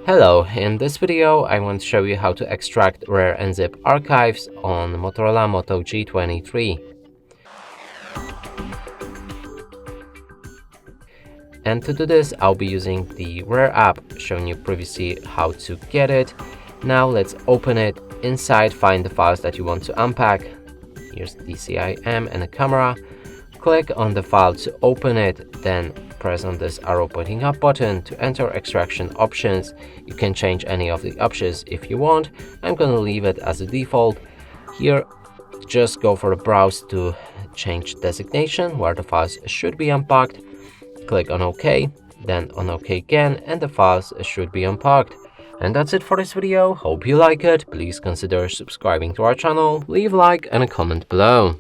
Hello, in this video I want to show you how to extract RAR and ZIP archives on Motorola Moto G23. And to do this I'll be using the RAR app, showing you previously how to get it. Now let's open it. Inside, find the files that you want to unpack. Here's the CIM and a camera. Click on the file to open it, then press on this arrow pointing up button to enter extraction options. You can change any of the options if you want. I'm going to leave it as a default. Here, just go for a browse to change designation where the files should be unpacked. Click on OK, then on OK again, and the files should be unpacked. And that's it for this video. Hope you like it. Please consider subscribing to our channel, leave a like and a comment below.